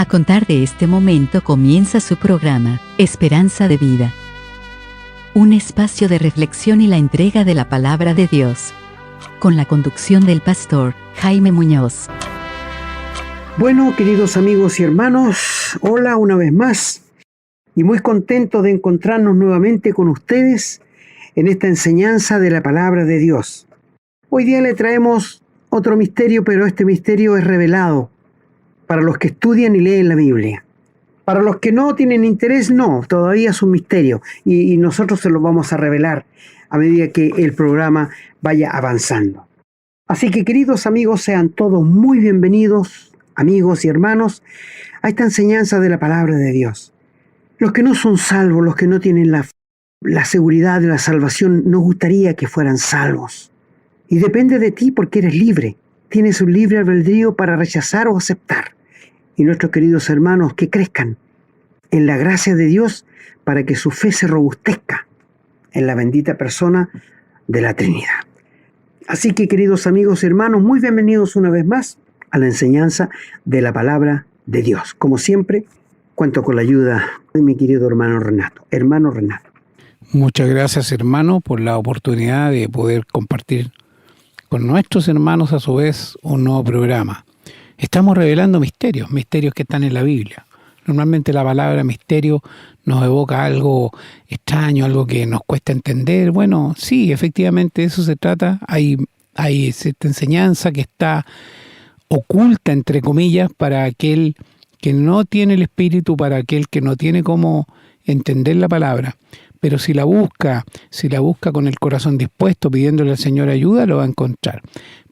A contar de este momento comienza su programa, Esperanza de Vida. Un espacio de reflexión y la entrega de la palabra de Dios. Con la conducción del pastor Jaime Muñoz. Bueno, queridos amigos y hermanos, hola una vez más. Y muy contento de encontrarnos nuevamente con ustedes en esta enseñanza de la palabra de Dios. Hoy día le traemos otro misterio, pero este misterio es revelado para los que estudian y leen la Biblia. Para los que no tienen interés, no, todavía es un misterio y nosotros se lo vamos a revelar a medida que el programa vaya avanzando. Así que, queridos amigos, sean todos muy bienvenidos, amigos y hermanos, a esta enseñanza de la palabra de Dios. Los que no son salvos, los que no tienen la seguridad de la salvación, nos gustaría que fueran salvos. Y depende de ti porque eres libre. Tienes un libre albedrío para rechazar o aceptar. Y nuestros queridos hermanos que crezcan en la gracia de Dios para que su fe se robustezca en la bendita persona de la Trinidad. Así que, queridos amigos y hermanos, muy bienvenidos una vez más a la enseñanza de la palabra de Dios. Como siempre, cuento con la ayuda de mi querido hermano Renato. Hermano Renato. Muchas gracias, hermano, por la oportunidad de poder compartir con nuestros hermanos a su vez un nuevo programa. Estamos revelando misterios que están en la Biblia. Normalmente la palabra misterio nos evoca algo extraño, algo que nos cuesta entender. Bueno, sí, efectivamente de eso se trata. Hay cierta enseñanza que está oculta, entre comillas, para aquel que no tiene el Espíritu, para aquel que no tiene cómo entender la palabra. Pero si la busca con el corazón dispuesto, pidiéndole al Señor ayuda, lo va a encontrar.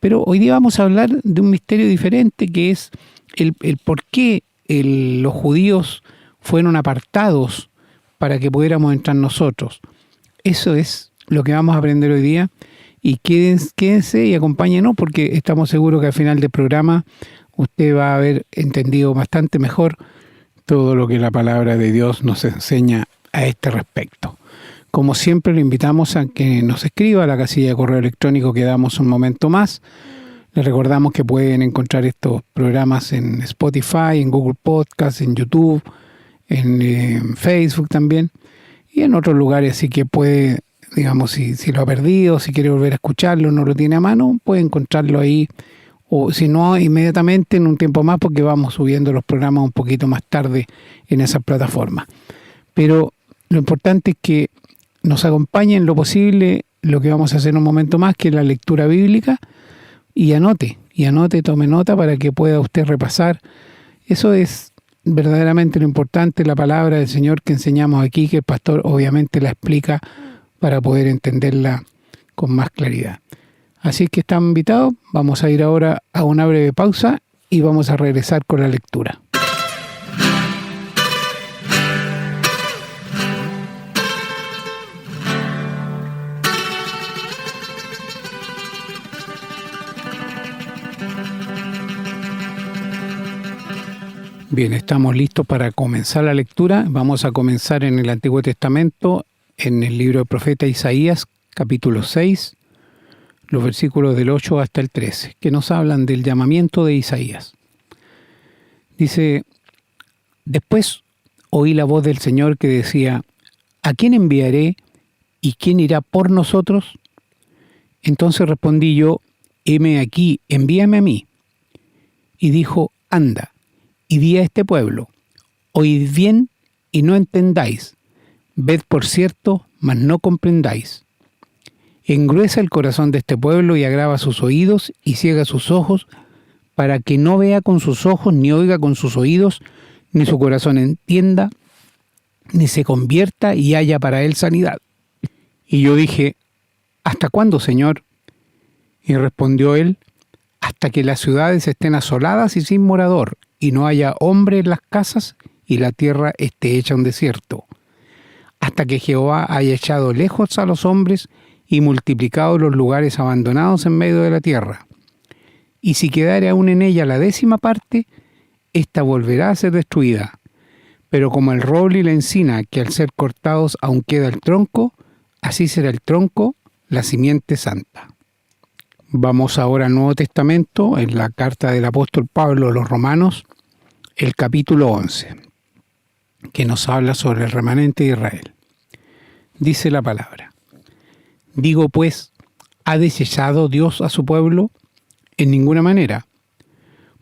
Pero hoy día vamos a hablar de un misterio diferente, que es el por qué los judíos fueron apartados para que pudiéramos entrar nosotros. Eso es lo que vamos a aprender hoy día. Y quédense y acompáñenos, porque estamos seguros que al final del programa usted va a haber entendido bastante mejor todo lo que la palabra de Dios nos enseña a este respecto. Como siempre, le invitamos a que nos escriba a la casilla de correo electrónico que damos un momento más. Les recordamos que pueden encontrar estos programas en Spotify, en Google Podcast, en YouTube, en Facebook también y en otros lugares. Así que puede, digamos, si lo ha perdido, si quiere volver a escucharlo, no lo tiene a mano, puede encontrarlo ahí. O si no, inmediatamente en un tiempo más, porque vamos subiendo los programas un poquito más tarde en esas plataformas. Pero lo importante es que nos acompañe en lo posible lo que vamos a hacer en un momento más, que es la lectura bíblica, y anote, tome nota para que pueda usted repasar. Eso es verdaderamente lo importante, la palabra del Señor que enseñamos aquí, que el pastor obviamente la explica para poder entenderla con más claridad. Así que están invitados, vamos a ir ahora a una breve pausa y vamos a regresar con la lectura. Bien, estamos listos para comenzar la lectura. Vamos a comenzar en el Antiguo Testamento, en el libro del profeta Isaías, capítulo 6, los versículos del 8 hasta el 13, que nos hablan del llamamiento de Isaías. Dice: Después oí la voz del Señor que decía: ¿A quién enviaré y quién irá por nosotros? Entonces respondí yo: heme aquí, envíame a mí. Y dijo: Anda, y di a este pueblo: oíd bien y no entendáis, ved por cierto, mas no comprendáis. Engruesa el corazón de este pueblo y agrava sus oídos y ciega sus ojos, para que no vea con sus ojos, ni oiga con sus oídos, ni su corazón entienda, ni se convierta y haya para él sanidad. Y yo dije: ¿hasta cuándo, Señor? Y respondió él: hasta que las ciudades estén asoladas y sin morador, y no haya hombre en las casas, y la tierra esté hecha un desierto. Hasta que Jehová haya echado lejos a los hombres y multiplicado los lugares abandonados en medio de la tierra. Y si quedare aún en ella la 10ª parte, ésta volverá a ser destruida. Pero como el roble y la encina, que al ser cortados aún queda el tronco, así será el tronco, la simiente santa. Vamos ahora al Nuevo Testamento, en la carta del apóstol Pablo a los Romanos, el capítulo 11, que nos habla sobre el remanente de Israel. Dice la palabra: digo pues, ¿ha desechado Dios a su pueblo? En ninguna manera,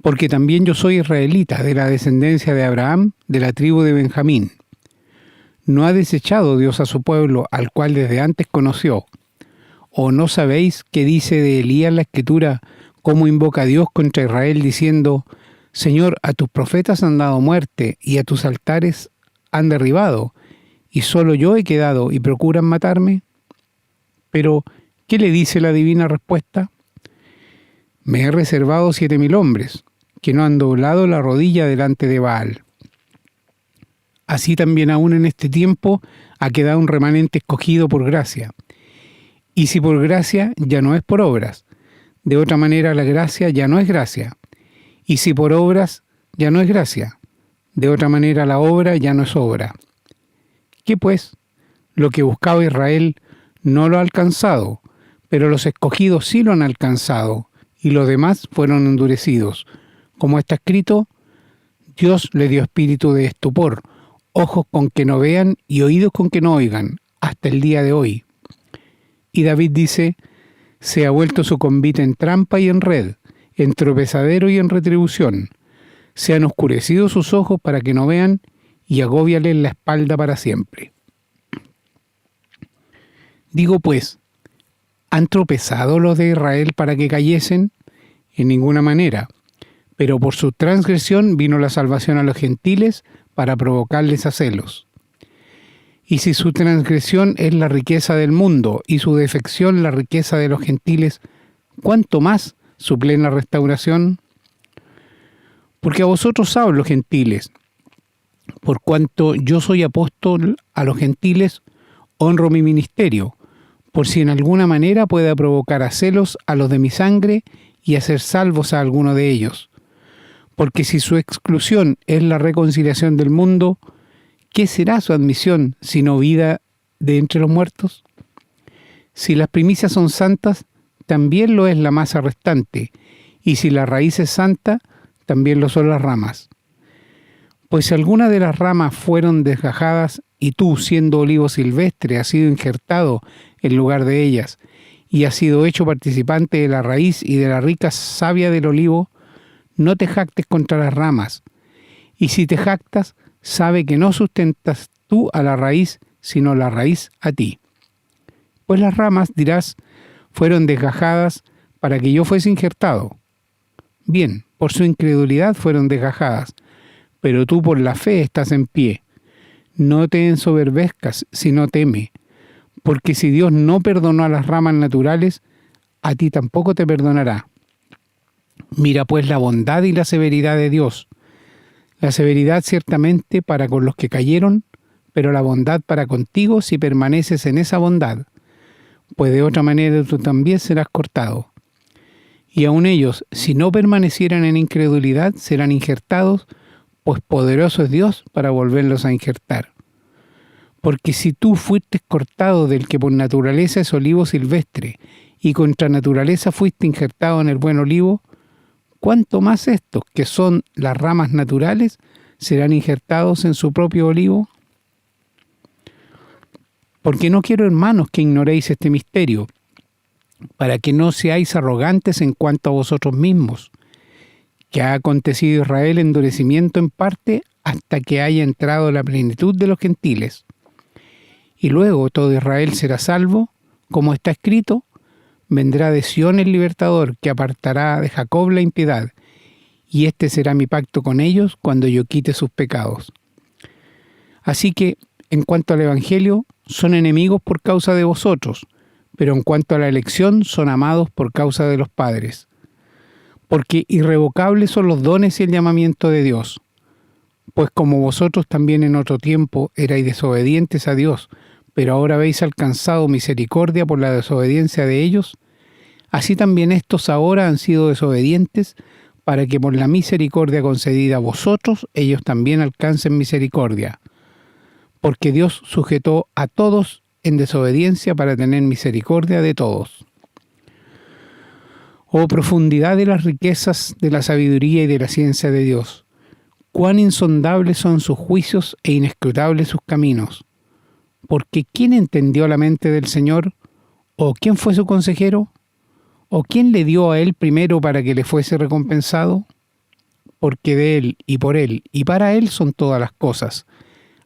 porque también yo soy israelita, de la descendencia de Abraham, de la tribu de Benjamín. ¿No ha desechado Dios a su pueblo, al cual desde antes conoció? ¿O no sabéis qué dice de Elías la Escritura, cómo invoca a Dios contra Israel, diciendo: Señor, a tus profetas han dado muerte, y a tus altares han derribado, y solo yo he quedado, y procuran matarme? Pero, ¿qué le dice la divina respuesta? Me he reservado 7,000 hombres, que no han doblado la rodilla delante de Baal. Así también aún en este tiempo ha quedado un remanente escogido por gracia. Y si por gracia, ya no es por obras. De otra manera la gracia ya no es gracia. Y si por obras, ya no es gracia. De otra manera la obra ya no es obra. ¿Qué pues? Lo que buscaba Israel no lo ha alcanzado, pero los escogidos sí lo han alcanzado, y los demás fueron endurecidos. Como está escrito: Dios le dio espíritu de estupor, ojos con que no vean y oídos con que no oigan, hasta el día de hoy. Y David dice: se ha vuelto su convite en trampa y en red, en tropezadero y en retribución. Se han oscurecido sus ojos para que no vean, y agóbiales la espalda para siempre. Digo pues, ¿han tropezado los de Israel para que cayesen? En ninguna manera. Pero por su transgresión vino la salvación a los gentiles para provocarles a celos. Y si su transgresión es la riqueza del mundo y su defección la riqueza de los gentiles, ¿cuánto más su plena restauración? Porque a vosotros hablo, gentiles, por cuanto yo soy apóstol a los gentiles, honro mi ministerio, por si en alguna manera pueda provocar a celos a los de mi sangre y hacer salvos a alguno de ellos. Porque si su exclusión es la reconciliación del mundo, ¿qué será su admisión sino vida de entre los muertos? Si las primicias son santas, también lo es la masa restante, y si la raíz es santa, también lo son las ramas. Pues si alguna de las ramas fueron desgajadas, y tú, siendo olivo silvestre, has sido injertado en lugar de ellas, y has sido hecho participante de la raíz y de la rica savia del olivo, no te jactes contra las ramas. Y si te jactas, sabe que no sustentas tú a la raíz, sino la raíz a ti. Pues las ramas, dirás, fueron desgajadas para que yo fuese injertado. Bien, por su incredulidad fueron desgajadas, pero tú por la fe estás en pie. No te ensoberbezcas, sino teme, porque si Dios no perdonó a las ramas naturales, a ti tampoco te perdonará. Mira pues la bondad y la severidad de Dios. La severidad ciertamente para con los que cayeron, pero la bondad para contigo si permaneces en esa bondad, pues de otra manera tú también serás cortado. Y aun ellos, si no permanecieran en incredulidad, serán injertados, pues poderoso es Dios para volverlos a injertar. Porque si tú fuiste cortado del que por naturaleza es olivo silvestre, y contra naturaleza fuiste injertado en el buen olivo, ¿cuánto más estos, que son las ramas naturales, serán injertados en su propio olivo? Porque no quiero, hermanos, que ignoréis este misterio, para que no seáis arrogantes en cuanto a vosotros mismos, que ha acontecido Israel endurecimiento en parte hasta que haya entrado la plenitud de los gentiles. Y luego todo Israel será salvo, como está escrito: vendrá de Sión el libertador, que apartará de Jacob la impiedad, y este será mi pacto con ellos cuando yo quite sus pecados. Así que, en cuanto al Evangelio, son enemigos por causa de vosotros, pero en cuanto a la elección, son amados por causa de los padres. Porque irrevocables son los dones y el llamamiento de Dios. Pues como vosotros también en otro tiempo erais desobedientes a Dios, pero ahora habéis alcanzado misericordia por la desobediencia de ellos, así también estos ahora han sido desobedientes, para que por la misericordia concedida a vosotros, ellos también alcancen misericordia. Porque Dios sujetó a todos en desobediencia para tener misericordia de todos. Oh profundidad de las riquezas de la sabiduría y de la ciencia de Dios, cuán insondables son sus juicios e inescrutables sus caminos. Porque ¿quién entendió la mente del Señor? ¿O quién fue su consejero? ¿O quién le dio a él primero para que le fuese recompensado? Porque de él y por él y para él son todas las cosas.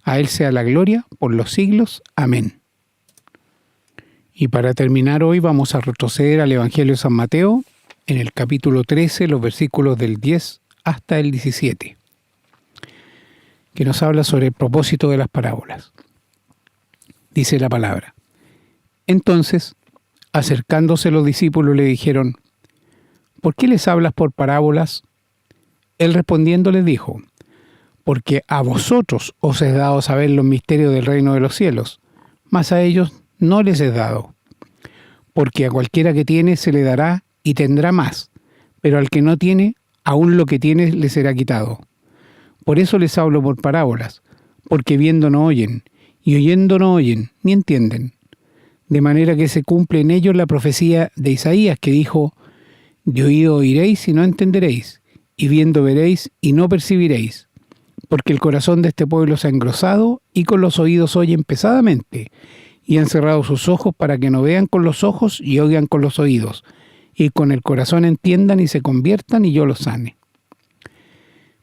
A él sea la gloria por los siglos. Amén. Y para terminar hoy vamos a retroceder al Evangelio de San Mateo, en el capítulo 13, los versículos del 10 hasta el 17, que nos habla sobre el propósito de las parábolas. Dice la palabra: Entonces, acercándose los discípulos le dijeron: ¿Por qué les hablas por parábolas? Él respondiendo les dijo: Porque a vosotros os es dado saber los misterios del reino de los cielos, mas a ellos no les es dado. Porque a cualquiera que tiene se le dará y tendrá más, pero al que no tiene, aún lo que tiene le será quitado. Por eso les hablo por parábolas, porque viendo no oyen, y oyendo no oyen, ni entienden. De manera que se cumple en ellos la profecía de Isaías, que dijo: De oído oiréis y no entenderéis, y viendo veréis y no percibiréis. Porque el corazón de este pueblo se ha engrosado, y con los oídos oyen pesadamente, y han cerrado sus ojos para que no vean con los ojos y oigan con los oídos, y con el corazón entiendan y se conviertan, y yo los sane.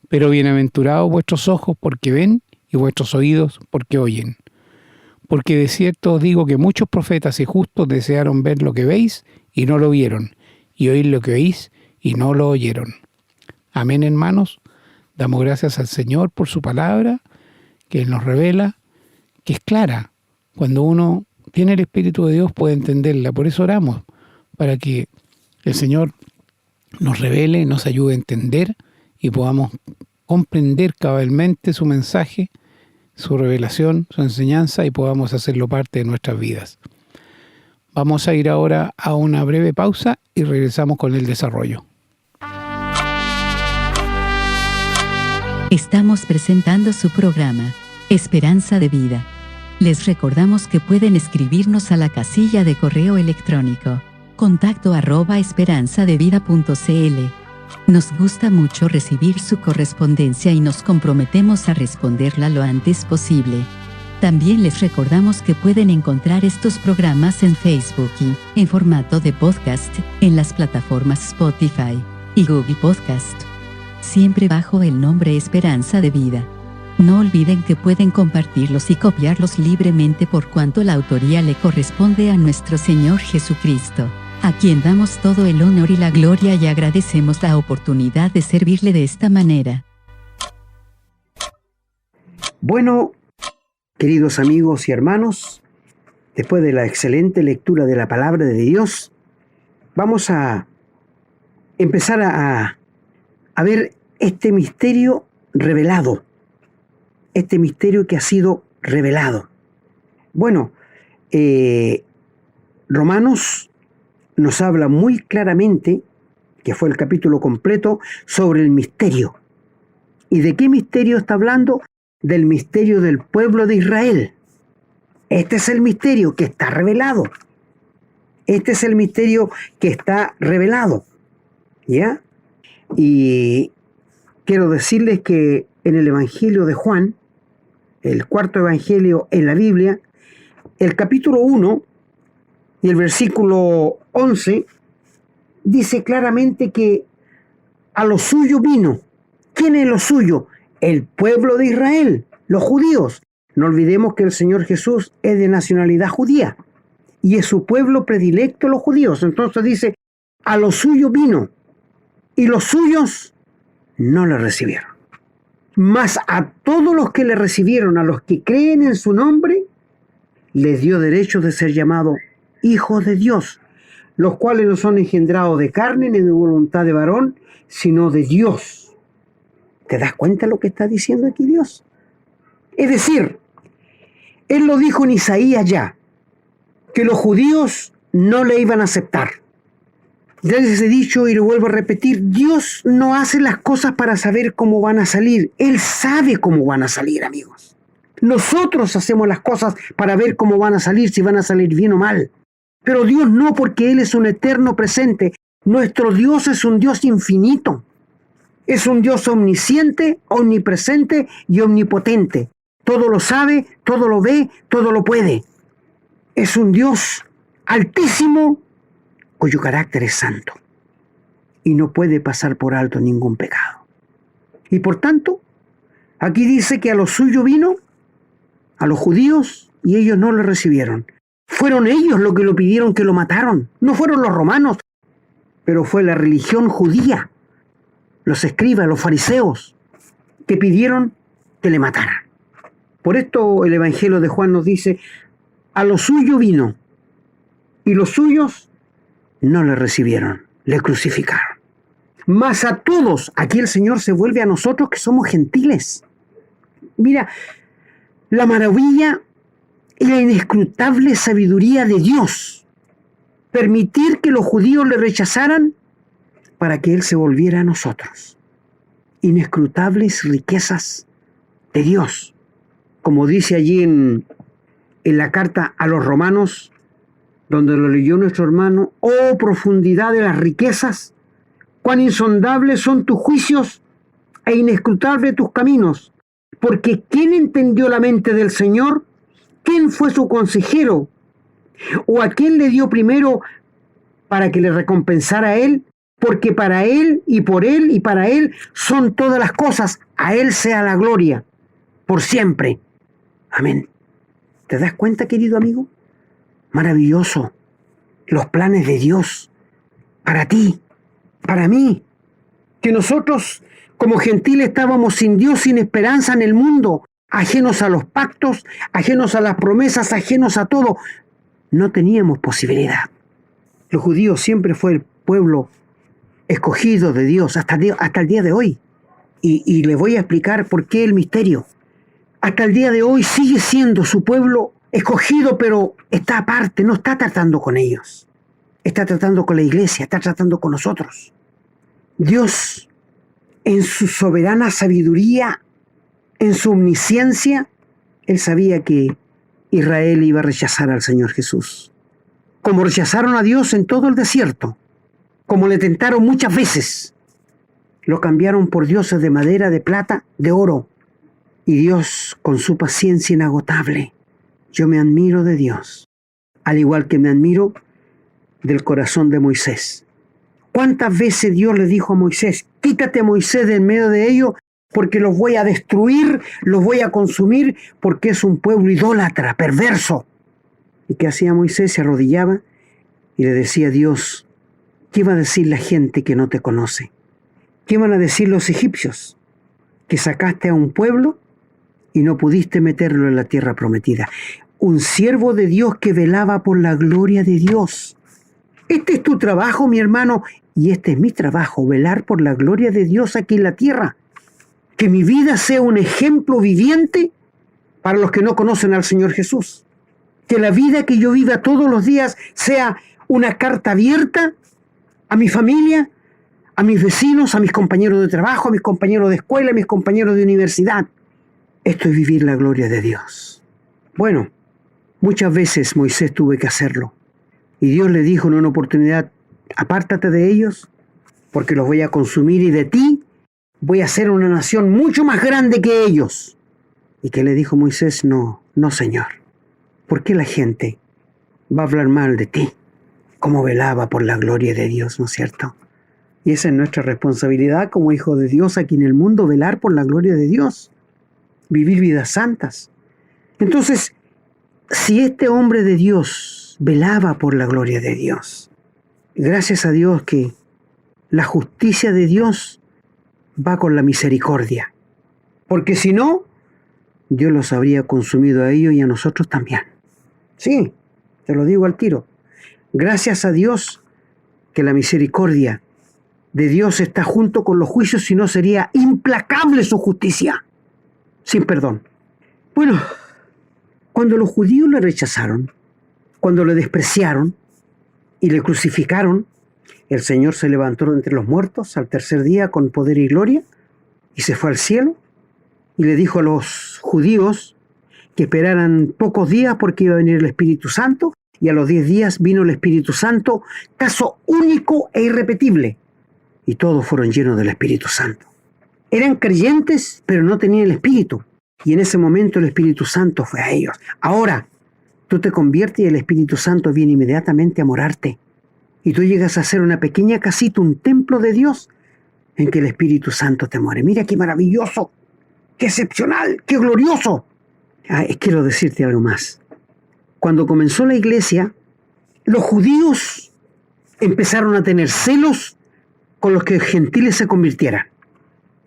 Pero bienaventurados vuestros ojos porque ven, y vuestros oídos porque oyen. Porque de cierto os digo que muchos profetas y justos desearon ver lo que veis y no lo vieron, y oír lo que oís y no lo oyeron. Amén, hermanos. Damos gracias al Señor por su palabra, que nos revela, que es clara. Cuando uno tiene el Espíritu de Dios puede entenderla. Por eso oramos, para que el Señor nos revele, nos ayude a entender y podamos comprender cabalmente su mensaje, su revelación, su enseñanza, y podamos hacerlo parte de nuestras vidas. Vamos a ir ahora a una breve pausa y regresamos con el desarrollo. Estamos presentando su programa, Esperanza de Vida. Les recordamos que pueden escribirnos a la casilla de correo electrónico contacto@esperanzadevida.cl. Nos gusta mucho recibir su correspondencia y nos comprometemos a responderla lo antes posible. También les recordamos que pueden encontrar estos programas en Facebook y, en formato de podcast, en las plataformas Spotify y Google Podcast, siempre bajo el nombre Esperanza de Vida. No olviden que pueden compartirlos y copiarlos libremente por cuanto la autoría le corresponde a nuestro Señor Jesucristo, a quien damos todo el honor y la gloria y agradecemos la oportunidad de servirle de esta manera. Bueno, queridos amigos y hermanos, después de la excelente lectura de la palabra de Dios, vamos a empezar a ver este misterio revelado, este misterio que ha sido revelado. Bueno, Romanos nos habla muy claramente, que fue el capítulo completo, sobre el misterio. ¿Y de qué misterio está hablando? Del misterio del pueblo de Israel. Este es el misterio que está revelado. Este es el misterio que está revelado. ¿Ya? Y quiero decirles que en el Evangelio de Juan, el cuarto evangelio en la Biblia, el capítulo 1 y el versículo 11, dice claramente que a lo suyo vino. ¿Quién es lo suyo? El pueblo de Israel, los judíos. No olvidemos que el Señor Jesús es de nacionalidad judía y es su pueblo predilecto los judíos. Entonces dice, a lo suyo vino y los suyos no le recibieron. Mas a todos los que le recibieron, a los que creen en su nombre, les dio derecho de ser llamados hijos de Dios, los cuales no son engendrados de carne ni de voluntad de varón, sino de Dios. ¿Te das cuenta lo que está diciendo aquí Dios? Es decir, Él lo dijo en Isaías ya, que los judíos no le iban a aceptar. Ya les he dicho y lo vuelvo a repetir, Dios no hace las cosas para saber cómo van a salir. Él sabe cómo van a salir, amigos. Nosotros hacemos las cosas para ver cómo van a salir, si van a salir bien o mal. Pero Dios no, porque Él es un eterno presente. Nuestro Dios es un Dios infinito. Es un Dios omnisciente, omnipresente y omnipotente. Todo lo sabe, todo lo ve, todo lo puede. Es un Dios altísimo cuyo carácter es santo y no puede pasar por alto ningún pecado. Y por tanto, aquí dice que a lo suyo vino, a los judíos, y ellos no le recibieron. Fueron ellos los que lo pidieron que lo mataron, no fueron los romanos, pero fue la religión judía, los escribas, los fariseos, que pidieron que le mataran. Por esto el Evangelio de Juan nos dice, a lo suyo vino, y los suyos no le recibieron, le crucificaron. Mas a todos, aquí el Señor se vuelve a nosotros que somos gentiles. Mira, la maravilla y la inescrutable sabiduría de Dios. Permitir que los judíos le rechazaran para que Él se volviera a nosotros. Inescrutables riquezas de Dios. Como dice allí en la carta a los romanos, donde lo leyó nuestro hermano, oh profundidad de las riquezas, cuán insondables son tus juicios e inescrutables tus caminos. Porque ¿quién entendió la mente del Señor? ¿Quién fue su consejero? ¿O a quién le dio primero para que le recompensara a Él? Porque para Él y por Él y para Él son todas las cosas. A Él sea la gloria, por siempre. Amén. ¿Te das cuenta, querido amigo? Maravilloso. Los planes de Dios para ti, para mí. Que nosotros, como gentiles, estábamos sin Dios, sin esperanza en el mundo, ajenos a los pactos, ajenos a las promesas, ajenos a todo. No teníamos posibilidad. Los judíos siempre fue el pueblo escogido de Dios hasta el día de hoy. Y les voy a explicar por qué el misterio. Hasta el día de hoy sigue siendo su pueblo escogido, pero está aparte, no está tratando con ellos. Está tratando con la iglesia, está tratando con nosotros. Dios, en su soberana sabiduría, en su omnisciencia, Él sabía que Israel iba a rechazar al Señor Jesús. Como rechazaron a Dios en todo el desierto, como le tentaron muchas veces, lo cambiaron por dioses de madera, de plata, de oro. Y Dios, con su paciencia inagotable, yo me admiro de Dios, al igual que me admiro del corazón de Moisés. ¿Cuántas veces Dios le dijo a Moisés, quítate, Moisés, de en medio de ellos, porque los voy a destruir, los voy a consumir, porque es un pueblo idólatra, perverso? ¿Y qué hacía Moisés? Se arrodillaba y le decía a Dios, ¿qué va a decir la gente que no te conoce? ¿Qué van a decir los egipcios? Que sacaste a un pueblo y no pudiste meterlo en la tierra prometida. Un siervo de Dios que velaba por la gloria de Dios. Este es tu trabajo, mi hermano, y este es mi trabajo, velar por la gloria de Dios aquí en la tierra. Que mi vida sea un ejemplo viviente para los que no conocen al Señor Jesús. Que la vida que yo viva todos los días sea una carta abierta a mi familia, a mis vecinos, a mis compañeros de trabajo, a mis compañeros de escuela, a mis compañeros de universidad. Esto es vivir la gloria de Dios. Bueno, muchas veces Moisés tuvo que hacerlo. Y Dios le dijo en una oportunidad, apártate de ellos, porque los voy a consumir y de ti voy a hacer una nación mucho más grande que ellos. ¿Y qué le dijo Moisés? No, Señor. ¿Por qué la gente va a hablar mal de ti? Como velaba por la gloria de Dios, ¿no es cierto? Y esa es nuestra responsabilidad como hijos de Dios aquí en el mundo, velar por la gloria de Dios. Vivir vidas santas. Entonces, si este hombre de Dios velaba por la gloria de Dios, gracias a Dios que la justicia de Dios va con la misericordia. Porque si no, Dios los habría consumido a ellos y a nosotros también. Sí, te lo digo al tiro. Gracias a Dios que la misericordia de Dios está junto con los juicios, si no sería implacable su justicia. Sin perdón. Bueno, cuando los judíos le rechazaron, cuando le despreciaron y le crucificaron, el Señor se levantó de entre los muertos al tercer día con poder y gloria y se fue al cielo y le dijo a los judíos que esperaran pocos días porque iba a venir el Espíritu Santo, y a los 10 días vino el Espíritu Santo, caso único e irrepetible, y todos fueron llenos del Espíritu Santo. Eran creyentes, pero no tenían el Espíritu. Y en ese momento el Espíritu Santo fue a ellos. Ahora, tú te conviertes y el Espíritu Santo viene inmediatamente a morarte. Y tú llegas a ser una pequeña casita, un templo de Dios, en que el Espíritu Santo te muere. Mira qué maravilloso, qué excepcional, qué glorioso. Quiero decirte algo más. Cuando comenzó la iglesia, los judíos empezaron a tener celos con los que los gentiles se convirtieran.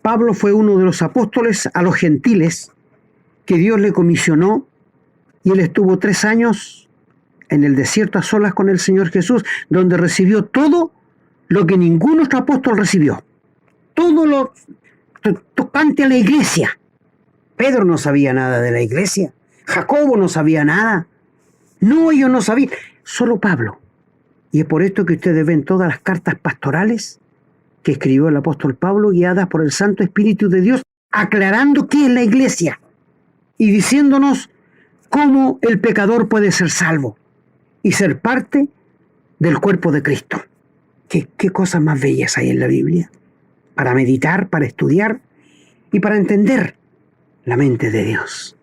Pablo fue uno de los apóstoles a los gentiles que Dios le comisionó, y él estuvo 3 años en el desierto a solas con el Señor Jesús, donde recibió todo lo que ningún otro apóstol recibió. Todo lo tocante a la iglesia. Pedro no sabía nada de la iglesia. Jacobo no sabía nada. No, ellos no sabían. Solo Pablo. Y es por esto que ustedes ven todas las cartas pastorales que escribió el apóstol Pablo, guiadas por el Santo Espíritu de Dios, aclarando qué es la iglesia y diciéndonos cómo el pecador puede ser salvo y ser parte del cuerpo de Cristo. ¿Qué cosas más bellas hay en la Biblia? Para meditar, para estudiar y para entender la mente de Dios.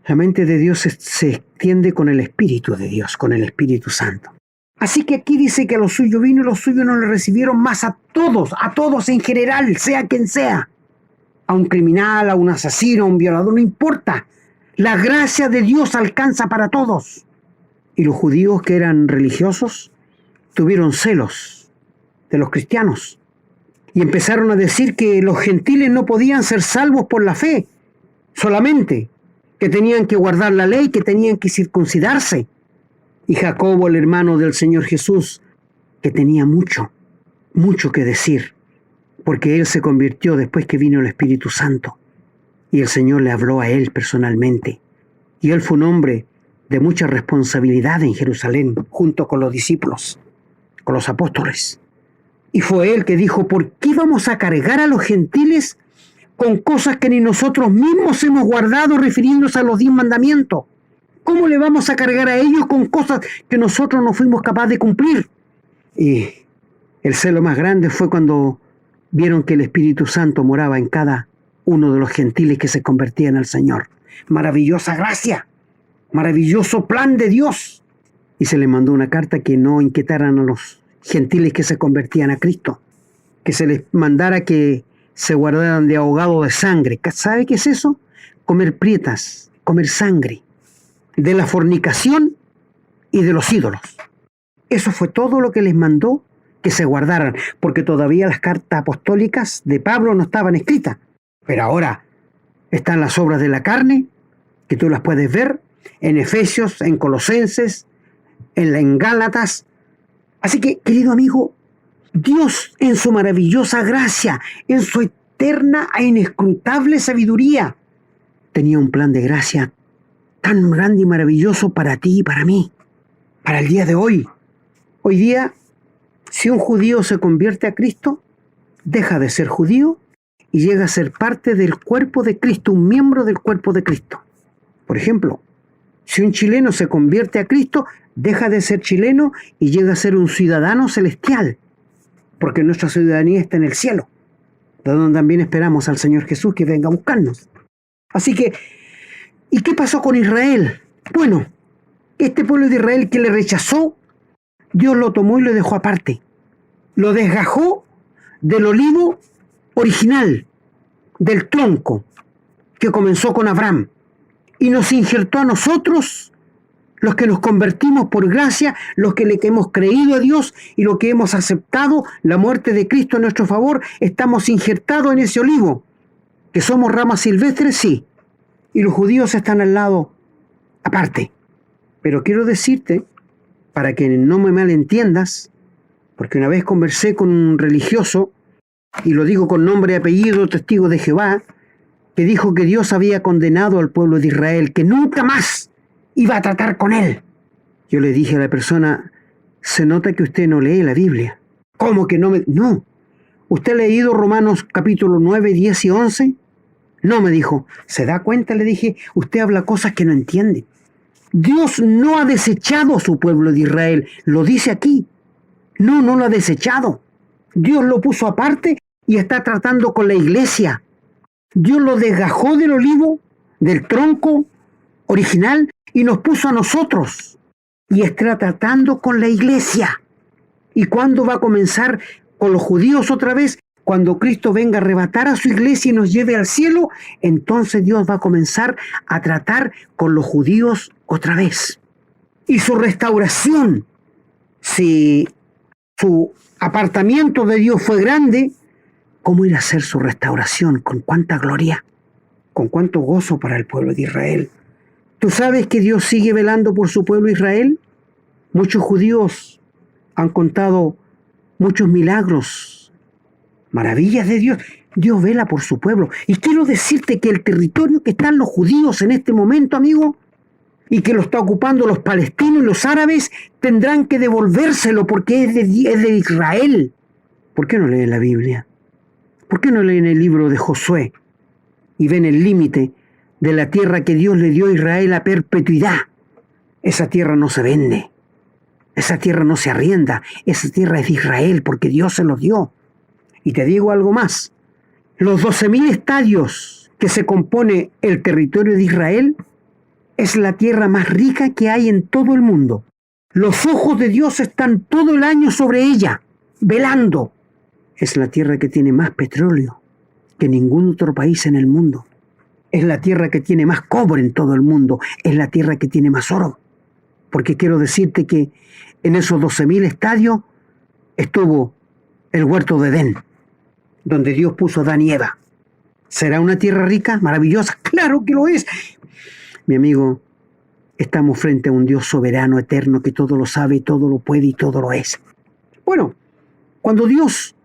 La mente de Dios se extiende con el Espíritu de Dios, con el Espíritu Santo. Así que aquí dice que a los suyos vino y los suyos no le recibieron, más a todos en general, sea quien sea. A un criminal, a un asesino, a un violador, no importa. La gracia de Dios alcanza para todos. Y los judíos que eran religiosos tuvieron celos de los cristianos. Y empezaron a decir que los gentiles no podían ser salvos por la fe solamente, que tenían que guardar la ley, que tenían que circuncidarse. Y Jacobo, el hermano del Señor Jesús, que tenía mucho que decir, porque él se convirtió después que vino el Espíritu Santo. Y el Señor le habló a él personalmente. Y él fue un hombre de mucha responsabilidad en Jerusalén, junto con los discípulos, con los apóstoles. Y fue él que dijo, ¿por qué vamos a cargar a los gentiles con cosas que ni nosotros mismos hemos guardado, refiriéndose a los 10 mandamientos? ¿Cómo le vamos a cargar a ellos con cosas que nosotros no fuimos capaces de cumplir? Y el celo más grande fue cuando vieron que el Espíritu Santo moraba en cada uno de los gentiles que se convertían al Señor. Maravillosa gracia, maravilloso plan de Dios. Y se le mandó una carta que no inquietaran a los gentiles que se convertían a Cristo, que se les mandara que se guardaran de ahogado de sangre. ¿Sabe qué es eso? Comer prietas, comer sangre, de la fornicación y de los ídolos. Eso fue todo lo que les mandó que se guardaran, porque todavía las cartas apostólicas de Pablo no estaban escritas, pero ahora están las obras de la carne, que tú las puedes ver en Efesios, en Colosenses, en Gálatas. Así que, querido amigo, Dios en su maravillosa gracia, en su eterna e inescrutable sabiduría, tenía un plan de gracia tan grande y maravilloso para ti y para mí, para el día de hoy. Hoy día, si un judío se convierte a Cristo, deja de ser judío y llega a ser parte del cuerpo de Cristo, un miembro del cuerpo de Cristo. Por ejemplo, si un chileno se convierte a Cristo, deja de ser chileno y llega a ser un ciudadano celestial, porque nuestra ciudadanía está en el cielo, de donde también esperamos al Señor Jesús que venga a buscarnos. Así que, ¿y qué pasó con Israel? Bueno, este pueblo de Israel que le rechazó, Dios lo tomó y lo dejó aparte. Lo desgajó del olivo original, del tronco, que comenzó con Abraham, y nos injertó a nosotros, los que nos convertimos por gracia, los que le hemos creído a Dios y los que hemos aceptado la muerte de Cristo en nuestro favor, estamos injertados en ese olivo, que somos ramas silvestres, sí, y los judíos están al lado, aparte. Pero quiero decirte, para que no me malentiendas, porque una vez conversé con un religioso, y lo digo con nombre y apellido, testigo de Jehová, que dijo que Dios había condenado al pueblo de Israel, que nunca más iba a tratar con él. Yo le dije a la persona, se nota que usted no lee la Biblia. ¿Cómo que no? No. ¿Usted ha leído Romanos capítulo 9, 10 y 11? No, me dijo. ¿Se da cuenta? Le dije, usted habla cosas que no entiende. Dios no ha desechado a su pueblo de Israel. Lo dice aquí. No lo ha desechado. Dios lo puso aparte y está tratando con la iglesia, Dios lo desgajó del olivo, del tronco original, y nos puso a nosotros. Y está tratando con la iglesia. ¿Y cuándo va a comenzar con los judíos otra vez? Cuando Cristo venga a arrebatar a su iglesia y nos lleve al cielo, entonces Dios va a comenzar a tratar con los judíos otra vez. Y su restauración, si su apartamiento de Dios fue grande, ¿cómo irá a ser su restauración? ¿Con cuánta gloria? ¿Con cuánto gozo para el pueblo de Israel? ¿Tú sabes que Dios sigue velando por su pueblo Israel? Muchos judíos han contado muchos milagros, maravillas de Dios. Dios vela por su pueblo. Y quiero decirte que el territorio que están los judíos en este momento, amigo, y que lo está ocupando los palestinos y los árabes, tendrán que devolvérselo porque es de Israel. ¿Por qué no leen la Biblia? ¿Por qué no leen el libro de Josué y ven el límite de la tierra que Dios le dio a Israel a perpetuidad? Esa tierra no se vende, esa tierra no se arrienda, esa tierra es de Israel porque Dios se los dio. Y te digo algo más, los 12.000 estadios que se compone el territorio de Israel es la tierra más rica que hay en todo el mundo. Los ojos de Dios están todo el año sobre ella, velando. Es la tierra que tiene más petróleo que ningún otro país en el mundo. Es la tierra que tiene más cobre en todo el mundo. Es la tierra que tiene más oro. Porque quiero decirte que en esos 12.000 estadios estuvo el huerto de Edén, donde Dios puso a Adán y Eva. ¿Será una tierra rica, maravillosa? ¡Claro que lo es! Mi amigo, estamos frente a un Dios soberano, eterno, que todo lo sabe, todo lo puede y todo lo es. Bueno, cuando Dios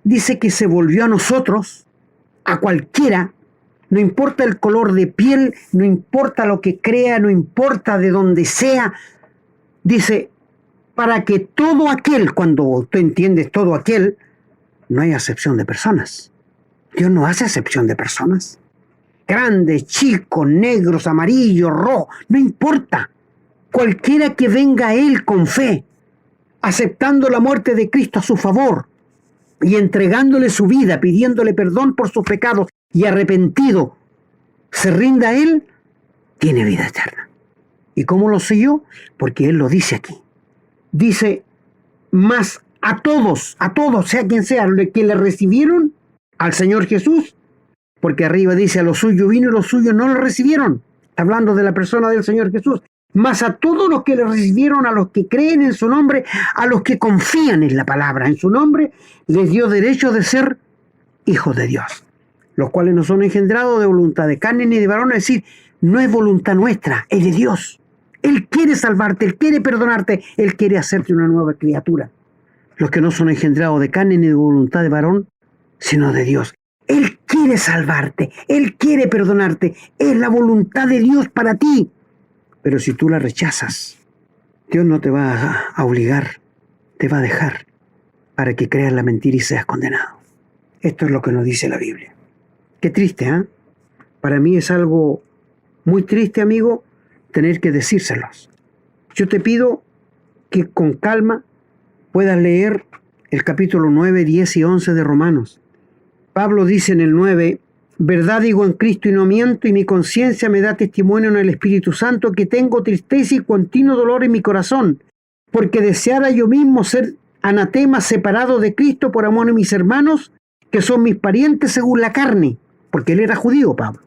dice que se volvió a nosotros, a cualquiera, no importa el color de piel, no importa lo que crea, no importa de dónde sea, dice, para que todo aquel, cuando tú entiendes todo aquel, no hay acepción de personas. Dios no hace acepción de personas. Grandes, chicos, negros, amarillos, rojos, no importa. Cualquiera que venga a Él con fe, aceptando la muerte de Cristo a su favor y entregándole su vida, pidiéndole perdón por sus pecados y arrepentido, se rinda a Él, tiene vida eterna. ¿Y cómo lo sé yo? Porque Él lo dice aquí. Dice, más a todos, sea quien sea, que le recibieron al Señor Jesús, porque arriba dice, a los suyos vino y los suyos no lo recibieron. Está hablando de la persona del Señor Jesús. Más a todos los que le recibieron, a los que creen en su nombre, a los que confían en la palabra, en su nombre, les dio derecho de ser hijos de Dios, los cuales no son engendrados de voluntad de carne ni de varón, es decir, no es voluntad nuestra, es de Dios. Él quiere salvarte, Él quiere perdonarte, Él quiere hacerte una nueva criatura. Los que no son engendrados de carne ni de voluntad de varón, sino de Dios. Él quiere salvarte, Él quiere perdonarte, es la voluntad de Dios para ti. Pero si tú la rechazas, Dios no te va a obligar, te va a dejar para que creas la mentira y seas condenado. Esto es lo que nos dice la Biblia. Qué triste, ¿eh? Para mí es algo muy triste, amigo, tener que decírselos. Yo te pido que con calma puedas leer el capítulo 9, 10 y 11 de Romanos. Pablo dice en el 9, verdad digo en Cristo y no miento, y mi conciencia me da testimonio en el Espíritu Santo que tengo tristeza y continuo dolor en mi corazón, porque deseara yo mismo ser anatema separado de Cristo por amor a mis hermanos, que son mis parientes según la carne, porque él era judío, Pablo,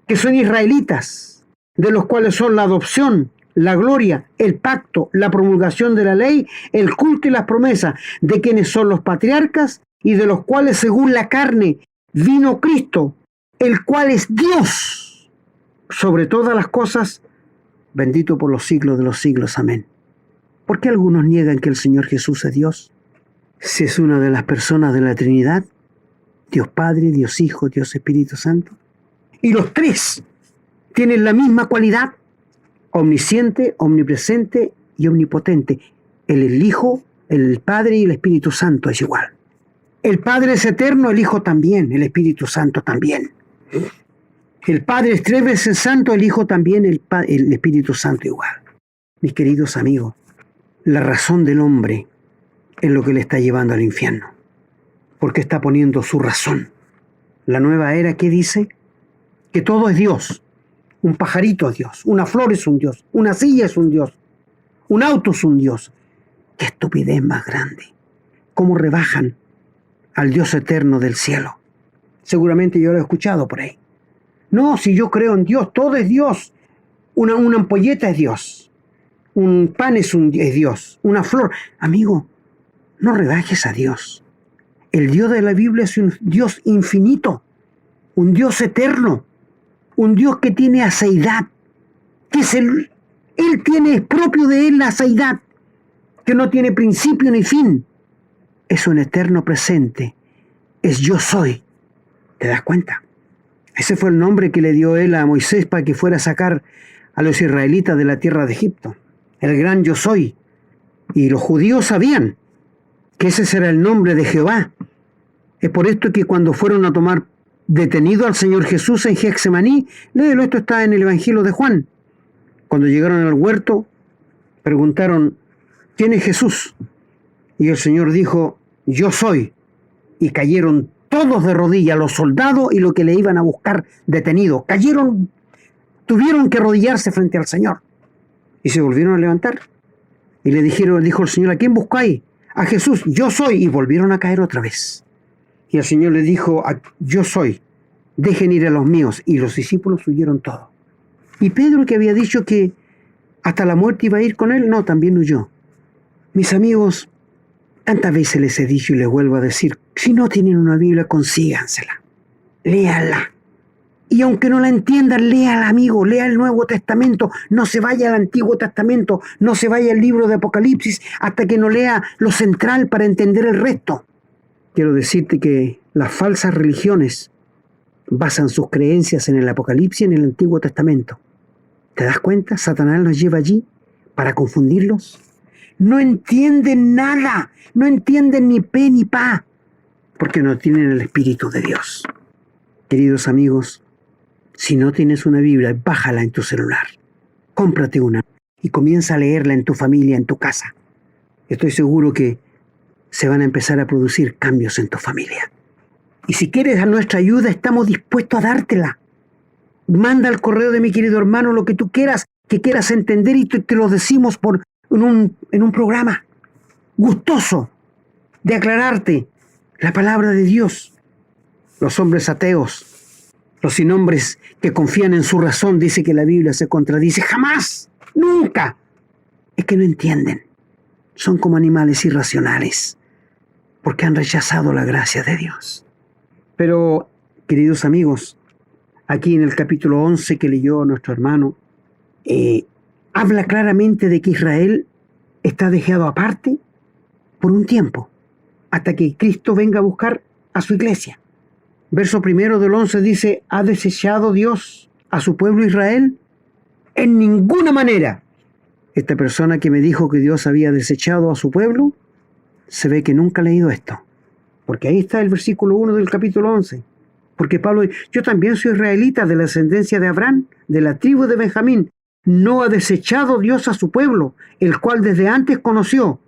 que son israelitas, de los cuales son la adopción, la gloria, el pacto, la promulgación de la ley, el culto y las promesas, de quienes son los patriarcas, y de los cuales según la carne vino Cristo, el cual es Dios sobre todas las cosas, bendito por los siglos de los siglos. Amén. ¿Por qué algunos niegan que el Señor Jesús es Dios? Si es una de las personas de la Trinidad, Dios Padre, Dios Hijo, Dios Espíritu Santo. Y los tres tienen la misma cualidad, omnisciente, omnipresente y omnipotente. El Hijo, el Padre y el Espíritu Santo es igual. El Padre es eterno, el Hijo también, el Espíritu Santo también. El Padre es 3 veces santo, el Hijo también, el Espíritu Santo igual. Mis queridos amigos, la razón del hombre es lo que le está llevando al infierno, porque está poniendo su razón, La nueva era, ¿qué dice? Que todo es Dios. Un pajarito es Dios, una flor es un Dios, una silla es un Dios, un auto es un Dios. ¡Qué estupidez más grande! ¿Cómo rebajan al Dios eterno del cielo? Seguramente yo lo he escuchado por ahí. No, si yo creo en Dios, todo es Dios. Una ampolleta es Dios. Un pan es Dios. Una flor. Amigo, no rebajes a Dios. El Dios de la Biblia es un Dios infinito, un Dios eterno, un Dios que tiene aseidad, Él tiene, es propio de Él la aseidad, que no tiene principio ni fin. Es un eterno presente, es yo soy. ¿Te das cuenta? Ese fue el nombre que le dio Él a Moisés para que fuera a sacar a los israelitas de la tierra de Egipto. El gran yo soy. Y los judíos sabían que ese será el nombre de Jehová. Es por esto que cuando fueron a tomar detenido al Señor Jesús en Getsemaní, léelo, esto está en el Evangelio de Juan. Cuando llegaron al huerto, preguntaron, ¿quién es Jesús? Y el Señor dijo, yo soy. Y cayeron todos de rodillas, los soldados y los que le iban a buscar detenido. Cayeron, tuvieron que arrodillarse frente al Señor. Y se volvieron a levantar. Y dijo el Señor, ¿a quién buscáis? A Jesús, yo soy. Y volvieron a caer otra vez. Y el Señor les dijo, yo soy. Dejen ir a los míos. Y los discípulos huyeron todos. Y Pedro, que había dicho que hasta la muerte iba a ir con él, no, también huyó. Mis amigos, tantas veces les he dicho y les vuelvo a decir, si no tienen una Biblia, consígansela. Léanla. Y aunque no la entiendan, léala, amigo, lea el Nuevo Testamento, no se vaya al Antiguo Testamento, no se vaya al libro de Apocalipsis hasta que no lea lo central para entender el resto. Quiero decirte que las falsas religiones basan sus creencias en el Apocalipsis y en el Antiguo Testamento. ¿Te das cuenta? Satanás los lleva allí para confundirlos. No entienden nada, no entienden ni pe ni pa, porque no tienen el Espíritu de Dios. Queridos amigos, si no tienes una Biblia, bájala en tu celular, cómprate una y comienza a leerla en tu familia, en tu casa. Estoy seguro que se van a empezar a producir cambios en tu familia. Y si quieres a nuestra ayuda, estamos dispuestos a dártela. Manda al correo de mi querido hermano lo que tú quieras, que quieras entender y te lo decimos en un programa gustoso de aclararte la palabra de Dios. Los hombres ateos, los sin hombres que confían en su razón, dice que la Biblia se contradice. ¡Jamás! ¡Nunca! Es que no entienden. Son como animales irracionales, porque han rechazado la gracia de Dios. Pero, queridos amigos, aquí en el capítulo 11 que leyó nuestro hermano, habla claramente de que Israel está dejado aparte por un tiempo, hasta que Cristo venga a buscar a su iglesia. Verso primero del 11 dice, ¿ha desechado Dios a su pueblo Israel? En ninguna manera. Esta persona que me dijo que Dios había desechado a su pueblo, se ve que nunca ha leído esto. Porque ahí está el versículo 1 del capítulo 11. Porque Pablo dice, yo también soy israelita de la ascendencia de Abraham, de la tribu de Benjamín. No ha desechado Dios a su pueblo, el cual desde antes conoció.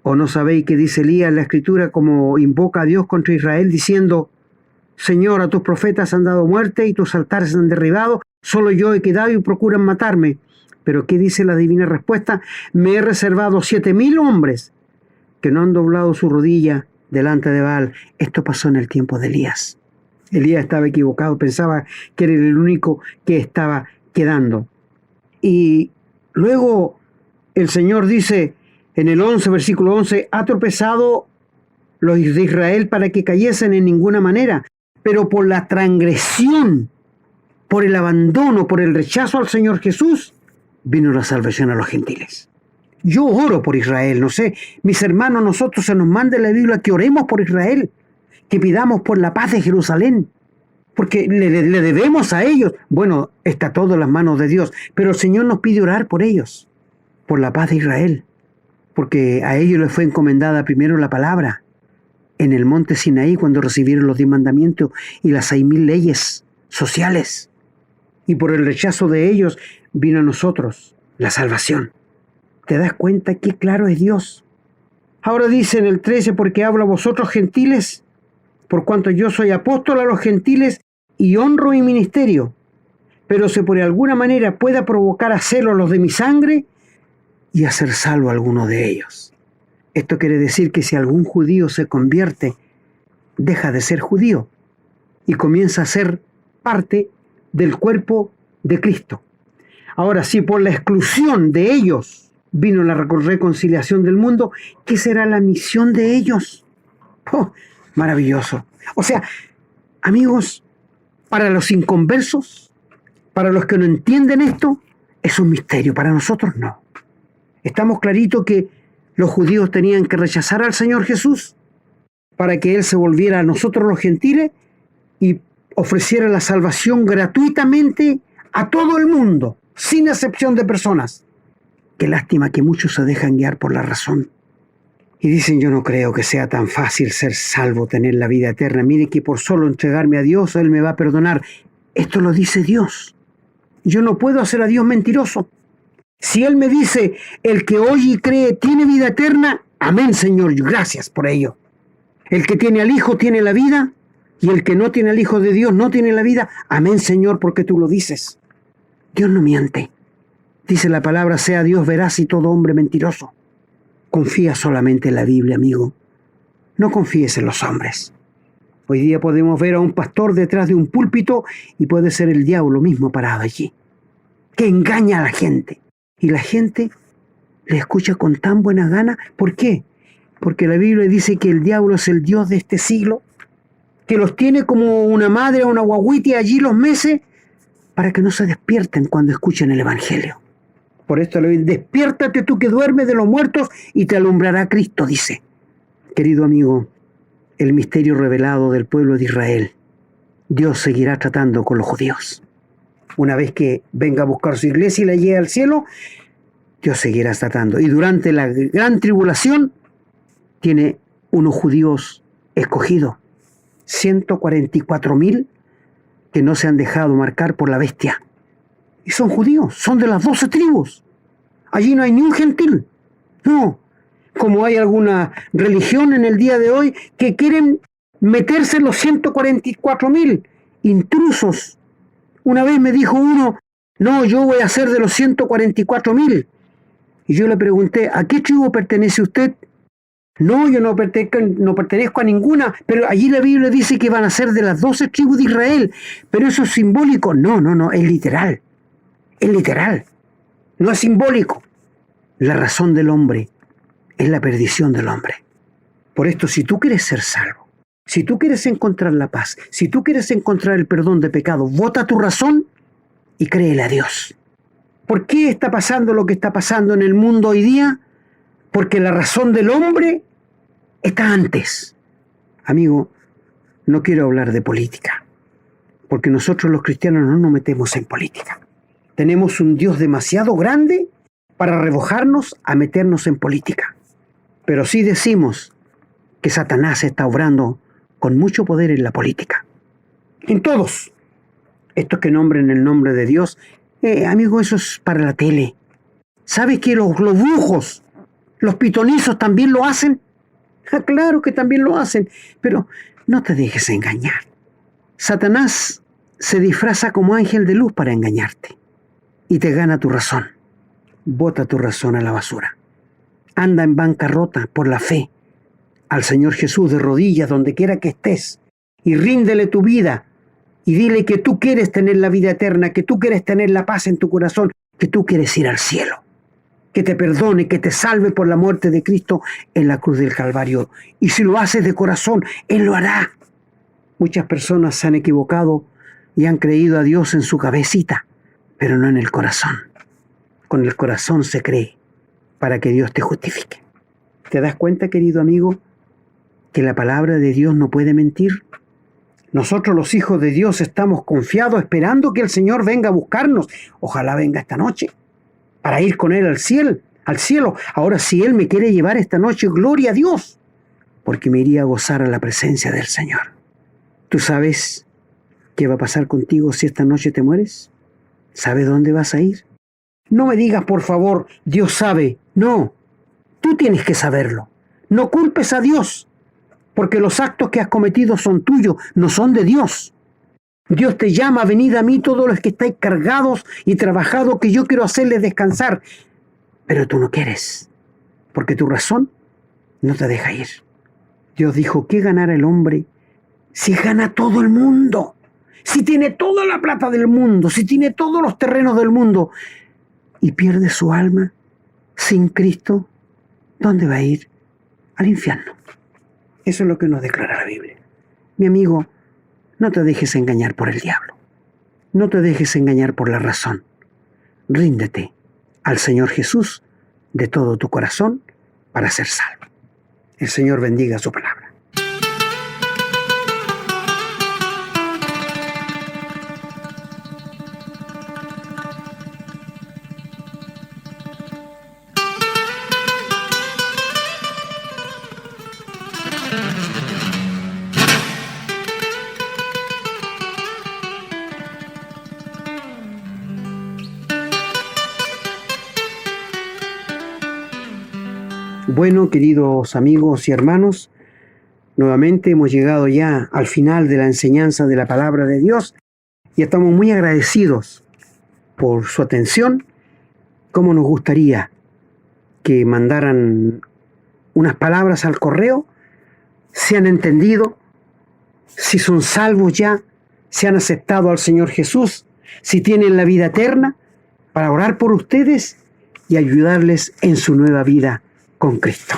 ¿O no sabéis que dice Elías en la Escritura como invoca a Dios contra Israel diciendo, Señor, a tus profetas han dado muerte y tus altares han derribado, solo yo he quedado y procuran matarme? Pero ¿qué dice la divina respuesta? Me he reservado 7,000 hombres que no han doblado su rodilla delante de Baal. Esto pasó en el tiempo de Elías. Elías estaba equivocado, pensaba que era el único que estaba quedando. Y luego el Señor dice en el 11, versículo 11, ha tropezado los de Israel para que cayesen en ninguna manera, pero por la transgresión, por el abandono, por el rechazo al Señor Jesús, vino la salvación a los gentiles. Yo oro por Israel, no sé, mis hermanos, nosotros se nos manda en la Biblia que oremos por Israel, que pidamos por la paz de Jerusalén, porque le debemos a ellos. Bueno, está todo en las manos de Dios, pero el Señor nos pide orar por ellos, por la paz de Israel, porque a ellos les fue encomendada primero la palabra, en el monte Sinaí, cuando recibieron los 10 mandamientos y las 6,000 leyes sociales. Y por el rechazo de ellos vino a nosotros la salvación. ¿Te das cuenta qué claro es Dios? Ahora dice en el 13, porque hablo a vosotros gentiles, por cuanto yo soy apóstol a los gentiles y honro mi ministerio. Pero si por alguna manera pueda provocar a celo a los de mi sangre y hacer salvo a alguno de ellos. Esto quiere decir que si algún judío se convierte, deja de ser judío y comienza a ser parte del cuerpo de Cristo. Ahora, si por la exclusión de ellos vino la reconciliación del mundo, ¿qué será la misión de ellos? ¡Oh, maravilloso! O sea, amigos, para los inconversos, para los que no entienden esto, es un misterio. Para nosotros no. Estamos claritos que los judíos tenían que rechazar al Señor Jesús para que Él se volviera a nosotros los gentiles y ofreciera la salvación gratuitamente a todo el mundo, sin excepción de personas. Qué lástima que muchos se dejan guiar por la razón y dicen: yo no creo que sea tan fácil ser salvo, tener la vida eterna. Mire que por solo entregarme a Dios, Él me va a perdonar. Esto lo dice Dios. Yo no puedo hacer a Dios mentiroso. Si Él me dice: el que oye y cree tiene vida eterna, amén, Señor, gracias por ello. El que tiene al Hijo tiene la vida, y el que no tiene al Hijo de Dios no tiene la vida, amén, Señor, porque tú lo dices. Dios no miente. Dice la palabra: sea Dios veraz y todo hombre mentiroso. Confía solamente en la Biblia, amigo. No confíes en los hombres. Hoy día podemos ver a un pastor detrás de un púlpito y puede ser el diablo mismo parado allí, que engaña a la gente. Y la gente le escucha con tan buena gana. ¿Por qué? Porque la Biblia dice que el diablo es el dios de este siglo, que los tiene como una madre o una guagüita allí los meses para que no se despierten cuando escuchen el Evangelio. Por esto le dice: despiértate tú que duermes de los muertos y te alumbrará Cristo, dice. Querido amigo, el misterio revelado del pueblo de Israel, Dios seguirá tratando con los judíos. Una vez que venga a buscar su iglesia y la lleve al cielo, Dios seguirá tratando. Y durante la gran tribulación, tiene unos judíos escogidos, 144,000 que no se han dejado marcar por la bestia. Y son judíos, son de las 12 tribus. Allí no hay ni un gentil. No, como hay alguna religión en el día de hoy que quieren meterse en los 144,000 intrusos. Una vez me dijo uno: no, yo voy a ser de los 144,000. Y yo le pregunté: ¿a qué tribu pertenece usted? No, yo no pertenezco a ninguna, pero allí la Biblia dice que van a ser de las 12 tribus de Israel. Pero eso es simbólico. No, es literal. Es literal. No es simbólico. La razón del hombre es la perdición del hombre. Por esto, si tú quieres ser salvo, si tú quieres encontrar la paz, si tú quieres encontrar el perdón de pecado, vota tu razón y créele a Dios. ¿Por qué está pasando lo que está pasando en el mundo hoy día? Porque la razón del hombre está antes. Amigo, no quiero hablar de política, porque nosotros los cristianos no nos metemos en política. Tenemos un Dios demasiado grande para arrojarnos a meternos en política. Pero sí decimos que Satanás está obrando con mucho poder en la política. En todos. Estos que nombren el nombre de Dios, amigo, eso es para la tele. ¿Sabes que los brujos, los pitonizos también lo hacen? Claro que también lo hacen, pero no te dejes engañar. Satanás se disfraza como ángel de luz para engañarte y te gana tu razón. Bota tu razón a la basura. Anda en bancarrota por la fe al Señor Jesús de rodillas donde quiera que estés y ríndele tu vida y dile que tú quieres tener la vida eterna, que tú quieres tener la paz en tu corazón, que tú quieres ir al cielo, que te perdone, que te salve por la muerte de Cristo en la cruz del Calvario. Y si lo haces de corazón, Él lo hará. Muchas personas se han equivocado y han creído a Dios en su cabecita, pero no en el corazón. Con el corazón se cree para que Dios te justifique. ¿Te das cuenta, querido amigo, que la palabra de Dios no puede mentir? Nosotros los hijos de Dios estamos confiados esperando que el Señor venga a buscarnos. Ojalá venga esta noche para ir con Él al cielo. Ahora, si Él me quiere llevar esta noche, gloria a Dios, porque me iría a gozar a la presencia del Señor. ¿Tú sabes qué va a pasar contigo si esta noche te mueres? ¿Sabes dónde vas a ir? No me digas, por favor, Dios sabe. No, tú tienes que saberlo. No culpes a Dios. porque los actos que has cometido son tuyos, no son de Dios. Dios te llama, venid a mí todos los que estáis cargados y trabajados, que yo quiero hacerles descansar. Pero tú no quieres, porque tu razón no te deja ir. Dios dijo, ¿qué ganará el hombre si gana todo el mundo? Si tiene toda la plata del mundo, si tiene todos los terrenos del mundo y pierde su alma sin Cristo, ¿dónde va a ir? Al infierno. Eso es lo que nos declara la Biblia. Mi amigo, no te dejes engañar por el diablo. No te dejes engañar por la razón. Ríndete al Señor Jesús de todo tu corazón para ser salvo. El Señor bendiga su palabra. Bueno, queridos amigos y hermanos, nuevamente hemos llegado ya al final de la enseñanza de la palabra de Dios y estamos muy agradecidos por su atención. Cómo nos gustaría que mandaran unas palabras al correo, si han entendido, si son salvos ya, si han aceptado al Señor Jesús, si tienen la vida eterna, para orar por ustedes y ayudarles en su nueva vida con Cristo.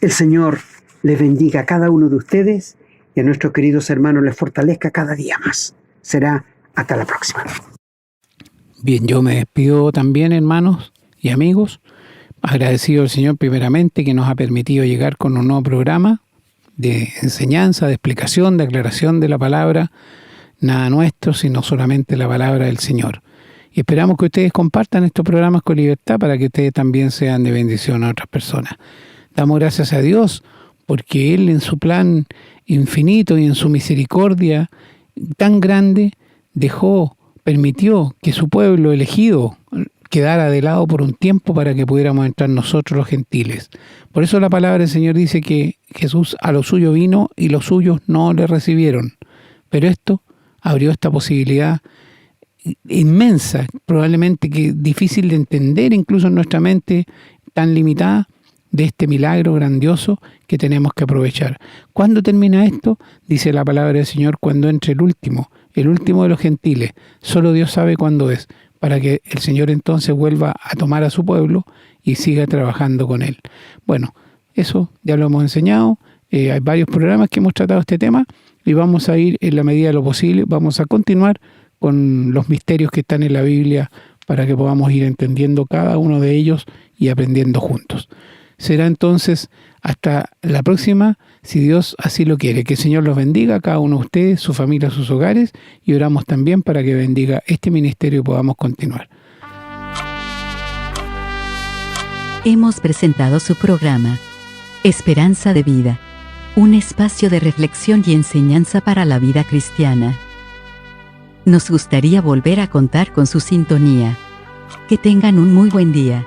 El Señor les bendiga a cada uno de ustedes y a nuestros queridos hermanos les fortalezca cada día más. Será hasta la próxima. Bien, yo me despido también, hermanos y amigos, agradecido al Señor primeramente que nos ha permitido llegar con un nuevo programa de enseñanza, de explicación, de aclaración de la palabra, nada nuestro, sino solamente la palabra del Señor. Y esperamos que ustedes compartan estos programas con libertad para que ustedes también sean de bendición a otras personas. Damos gracias a Dios porque Él en su plan infinito y en su misericordia tan grande permitió que su pueblo elegido quedara de lado por un tiempo para que pudiéramos entrar nosotros los gentiles. Por eso la palabra del Señor dice que Jesús a lo suyo vino y los suyos no le recibieron. Pero esto abrió esta posibilidad inmensa, probablemente que difícil de entender incluso en nuestra mente tan limitada, de este milagro grandioso que tenemos que aprovechar. ¿Cuándo termina esto? Dice la palabra del Señor, cuando entre el último de los gentiles. Solo Dios sabe cuándo es, para que el Señor entonces vuelva a tomar a su pueblo y siga trabajando con él. Bueno, eso ya lo hemos enseñado. Hay varios programas que hemos tratado este tema y vamos a ir en la medida de lo posible, vamos a continuar con los misterios que están en la Biblia para que podamos ir entendiendo cada uno de ellos y aprendiendo juntos. Será entonces hasta la próxima, si Dios así lo quiere. Que el Señor los bendiga a cada uno de ustedes, su familia, sus hogares, y oramos también para que bendiga este ministerio y podamos continuar. Hemos presentado su programa Esperanza de Vida, un espacio de reflexión y enseñanza para la vida cristiana. Nos gustaría volver a contar con su sintonía. Que tengan un muy buen día.